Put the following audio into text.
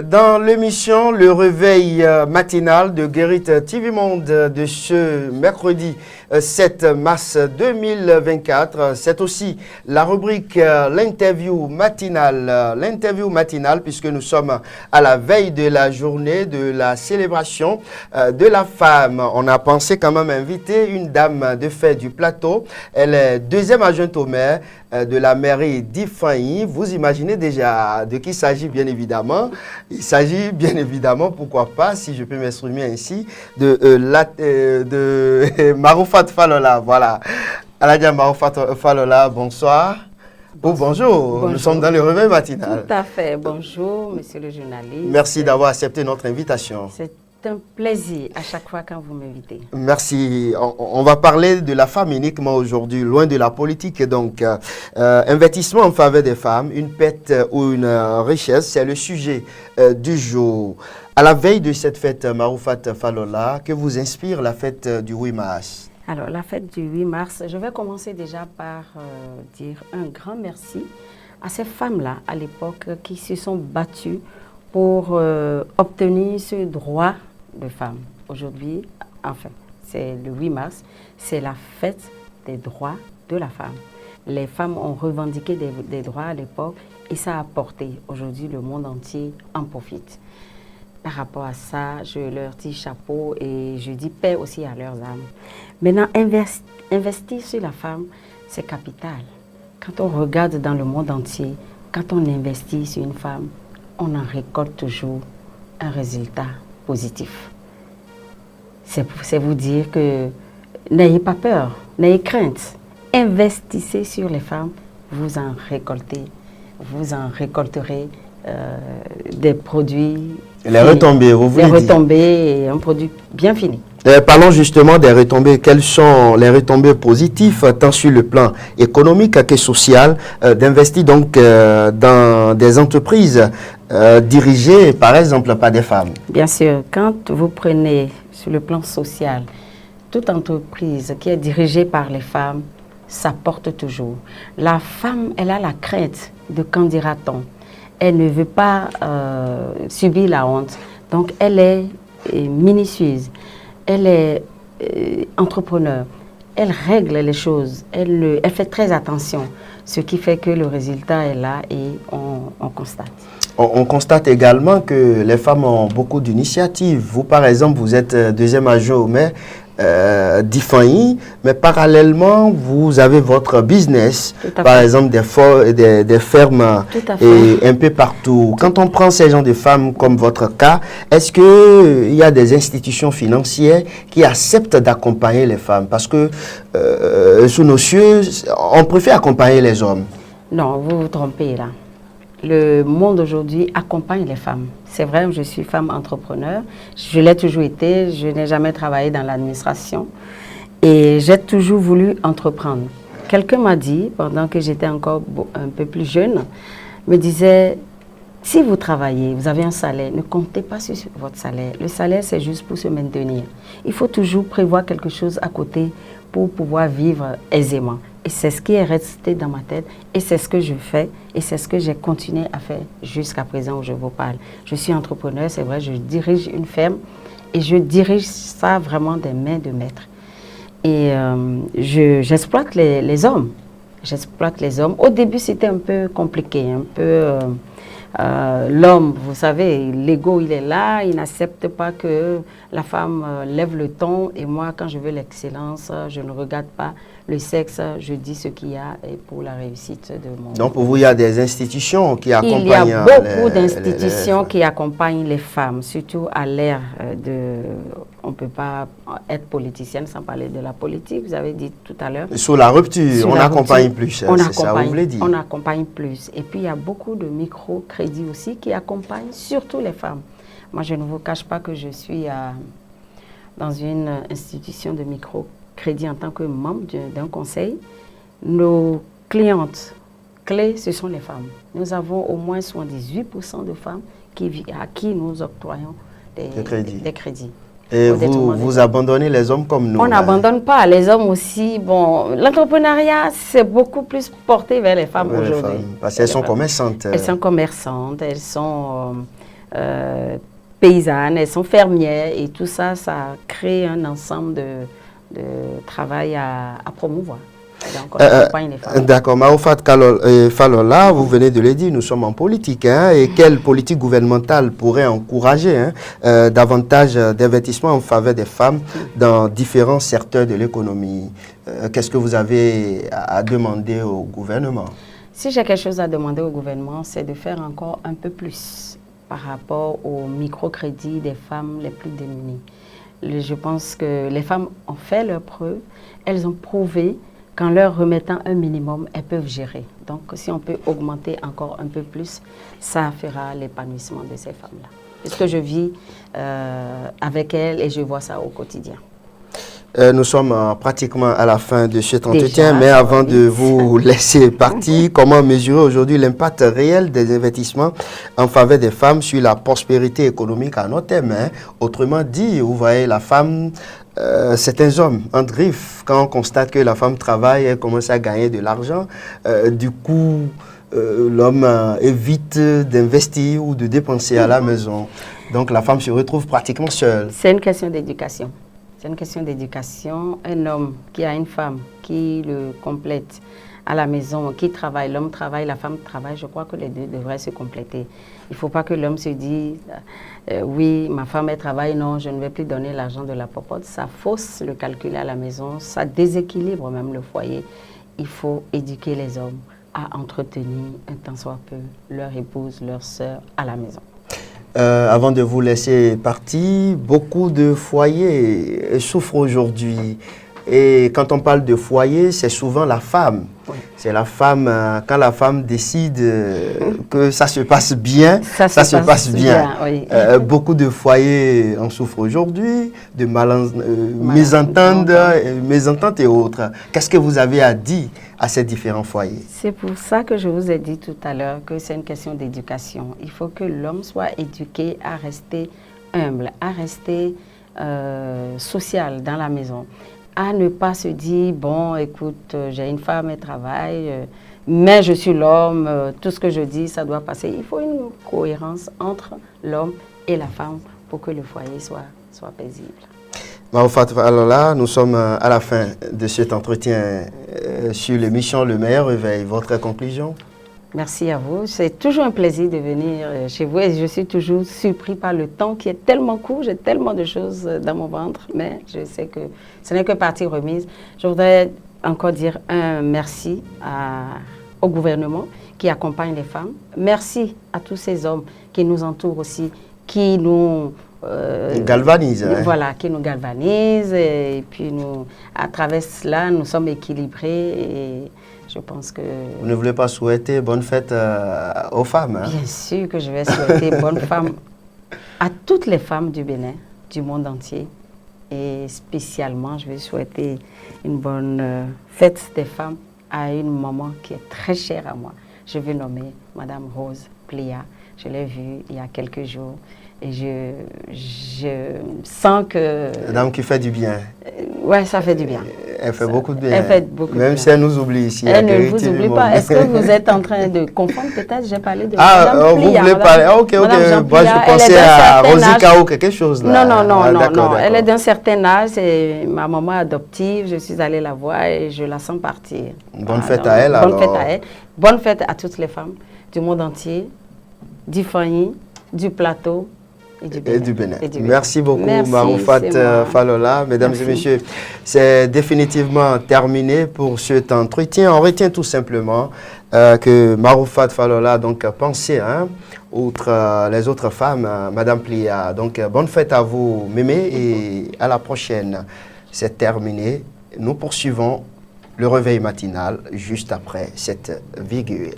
Dans l'émission Le Réveil matinal de Guérit TV Monde de ce mercredi 7 mars 2024, c'est aussi la rubrique l'interview matinale puisque nous sommes à la veille de la journée de la célébration de la femme. On a pensé quand même inviter une dame de fait du plateau. Elle est deuxième adjointe au maire de la mairie d'Ifanyi. Vous imaginez déjà de qui il s'agit bien évidemment. Il s'agit bien évidemment, pourquoi pas, si je peux m'exprimer ainsi, de Maroufat Falola. Voilà. Aladia Maroufat Falola, bonsoir. Bonjour, nous sommes dans le réveil matinal. Tout à fait, bonjour monsieur le journaliste. Merci d'avoir accepté notre invitation. C'est un plaisir à chaque fois quand vous m'invitez. Merci. On va parler de la femme uniquement aujourd'hui, loin de la politique. Donc, investissement en faveur des femmes, une perte ou une richesse, c'est le sujet du jour. À la veille de cette fête Maroufat Falola, que vous inspire la fête du 8 mars? Alors, la fête du 8 mars, je vais commencer déjà par dire un grand merci à ces femmes-là, à l'époque, qui se sont battues pour obtenir ce droit de femmes. Aujourd'hui, enfin, c'est le 8 mars, c'est la fête des droits de la femme. Les femmes ont revendiqué des droits à l'époque et ça a porté. Aujourd'hui, le monde entier en profite. Par rapport à ça, je leur tire chapeau et je dis paix aussi à leurs âmes. Maintenant, investir sur la femme, c'est capital. Quand on regarde dans le monde entier, quand on investit sur une femme, on en récolte toujours un résultat positif. C'est vous dire que n'ayez pas peur, n'ayez crainte. Investissez sur les femmes, vous en récolterez des produits. Les retombées, vous voulez dire? Les retombées et un produit bien fini. Parlons justement des retombées. Quelles sont les retombées positives, tant sur le plan économique que social, d'investir donc dans des entreprises dirigées, par exemple, par des femmes? Bien sûr, quand vous prenez sur le plan social, toute entreprise qui est dirigée par les femmes, ça porte toujours. La femme, elle a la crainte de qu'en dira-t-on. Elle ne veut pas subir la honte. Donc, elle est minutieuse. Elle est entrepreneur. Elle règle les choses. Elle fait très attention. Ce qui fait que le résultat est là et on constate. On constate également que les femmes ont beaucoup d'initiatives. Vous, par exemple, vous êtes deuxième adjoint au maire d'Ifanyi, mais parallèlement, vous avez votre business, par exemple des fermes et un peu partout. Quand on prend ces gens de femmes comme votre cas, est-ce qu'il y a des institutions financières qui acceptent d'accompagner les femmes? Parce que sous nos cieux, on préfère accompagner les hommes. Non, vous vous trompez là. Le monde aujourd'hui accompagne les femmes. C'est vrai, je suis femme entrepreneur. Je l'ai toujours été. Je n'ai jamais travaillé dans l'administration. Et j'ai toujours voulu entreprendre. Quelqu'un m'a dit, pendant que j'étais encore un peu plus jeune, me disait, si vous travaillez, vous avez un salaire, ne comptez pas sur votre salaire. Le salaire, c'est juste pour se maintenir. Il faut toujours prévoir quelque chose à côté pour pouvoir vivre aisément. Et c'est ce qui est resté dans ma tête et c'est ce que je fais et c'est ce que j'ai continué à faire jusqu'à présent où je vous parle. Je suis entrepreneur, c'est vrai, je dirige une ferme et je dirige ça vraiment des mains de maître. Et j'exploite les hommes. J'exploite les hommes. Au début, c'était un peu compliqué, un peu... l'homme, vous savez, l'ego, il est là, il n'accepte pas que la femme lève le ton. Et moi, quand je veux l'excellence, je ne regarde pas le sexe, je dis ce qu'il y a pour la réussite de mon... Donc, pour vous, il y a des institutions qui accompagnent... Il y a beaucoup d'institutions qui accompagnent les femmes, surtout à l'ère de... On ne peut pas être politicienne sans parler de la politique, vous avez dit tout à l'heure. Sur la rupture, on accompagne plus, c'est ça vous voulez dire? On accompagne plus. Et puis, il y a beaucoup de microcrédits aussi qui accompagnent surtout les femmes. Moi, je ne vous cache pas que je suis dans une institution de microcrédit en tant que membre d'un conseil. Nos clientes clés, ce sont les femmes. Nous avons au moins 78% de femmes à qui nous octroyons des crédits. Et vous abandonnez les hommes comme nous? On n'abandonne pas. Les hommes aussi, bon, l'entrepreneuriat, c'est beaucoup plus porté vers les femmes aujourd'hui. Parce qu'elles sont commerçantes. Elles sont commerçantes, elles sont paysannes, elles sont fermières et tout ça, ça crée un ensemble de travail à promouvoir. Donc, on accompagne les femmes. D'accord. Maroufat Falola, vous venez de le dire, nous sommes en politique. Et quelle politique gouvernementale pourrait encourager davantage d'investissement en faveur des femmes dans différents secteurs de l'économie? Qu'est-ce que vous avez à demander au gouvernement? Si j'ai quelque chose à demander au gouvernement, c'est de faire encore un peu plus par rapport au microcrédit des femmes les plus démunies. Je pense que les femmes ont fait leur preuve, elles ont prouvé qu'en leur remettant un minimum, elles peuvent gérer. Donc, si on peut augmenter encore un peu plus, ça fera l'épanouissement de ces femmes-là. Parce que je vis avec elles et je vois ça au quotidien. Nous sommes pratiquement à la fin de cet entretien, mais avant de vous laisser partir, comment mesurer aujourd'hui l'impact réel des investissements en faveur des femmes sur la prospérité économique à nos thèmes? Autrement dit, vous voyez, la femme, certains hommes en griffe, quand on constate que la femme travaille, elle commence à gagner de l'argent, du coup, l'homme évite d'investir ou de dépenser à la maison. Donc la femme se retrouve pratiquement seule. C'est une question d'éducation. C'est une question d'éducation. Un homme qui a une femme qui le complète à la maison, qui travaille, l'homme travaille, la femme travaille, je crois que les deux devraient se compléter. Il ne faut pas que l'homme se dise oui, ma femme elle travaille, non, je ne vais plus donner l'argent de la popote. Ça fausse le calcul à la maison, ça déséquilibre même le foyer. Il faut éduquer les hommes à entretenir un tant soit peu leur épouse, leur sœur à la maison. Avant de vous laisser partir, beaucoup de foyers souffrent aujourd'hui. Et quand on parle de foyer, c'est souvent la femme. Oui. C'est la femme, quand la femme décide que ça se passe bien, ça se passe bien. Oui. Beaucoup de foyers en souffrent aujourd'hui, de mésententes et autres. Qu'est-ce que vous avez à dire à ces différents foyers? C'est pour ça que je vous ai dit tout à l'heure que c'est une question d'éducation. Il faut que l'homme soit éduqué à rester humble, à rester social dans la maison. À ne pas se dire, bon, écoute, j'ai une femme, elle travaille, mais je suis l'homme, tout ce que je dis, ça doit passer. Il faut une cohérence entre l'homme et la femme pour que le foyer soit paisible. Maroufat Falola, nous sommes à la fin de cet entretien sur l'émission Le Meilleur Réveil. Votre conclusion? Merci à vous. C'est toujours un plaisir de venir chez vous et je suis toujours surpris par le temps qui est tellement court. J'ai tellement de choses dans mon ventre, mais je sais que ce n'est que partie remise. Je voudrais encore dire un merci au gouvernement qui accompagne les femmes. Merci à tous ces hommes qui nous entourent aussi, qui nous galvanise. Voilà, qui nous galvanise et puis nous, à travers cela, nous sommes équilibrés et je pense que... Vous ne voulez pas souhaiter bonne fête aux femmes? Bien sûr que je vais souhaiter bonne fête à toutes les femmes du Bénin, du monde entier. Et spécialement, je vais souhaiter une bonne fête des femmes à une maman qui est très chère à moi. Je vais nommer Madame Rose Pléa. Je l'ai vue il y a quelques jours. Et je sens que... Une dame qui fait du bien. Oui, ça fait du bien. Elle fait beaucoup de bien. Elle fait beaucoup de bien. Même si elle nous oublie ici. Elle ne vous oublie pas. Est-ce que vous êtes en train de confondre peut-être? J'ai parlé de Madame Plia. Vous voulez parler? Ok. Moi, je pensais à Rosika ou quelque chose là. Non. Elle est d'un certain âge. C'est ma maman adoptive. Je suis allée la voir et je la sens partir. Bonne fête à elle. Bonne fête à elle. Bonne fête à toutes les femmes du monde entier, du Fanny, du plateau. Et du Bénin. Merci beaucoup, Maroufat Falola. Mesdames et messieurs, c'est définitivement terminé pour cet entretien. On retient tout simplement que Maroufat Falola donc pensait, outre les autres femmes, Madame Plia. Donc, bonne fête à vous, Mémé, et à la prochaine. C'est terminé. Nous poursuivons le réveil matinal juste après cette virgule.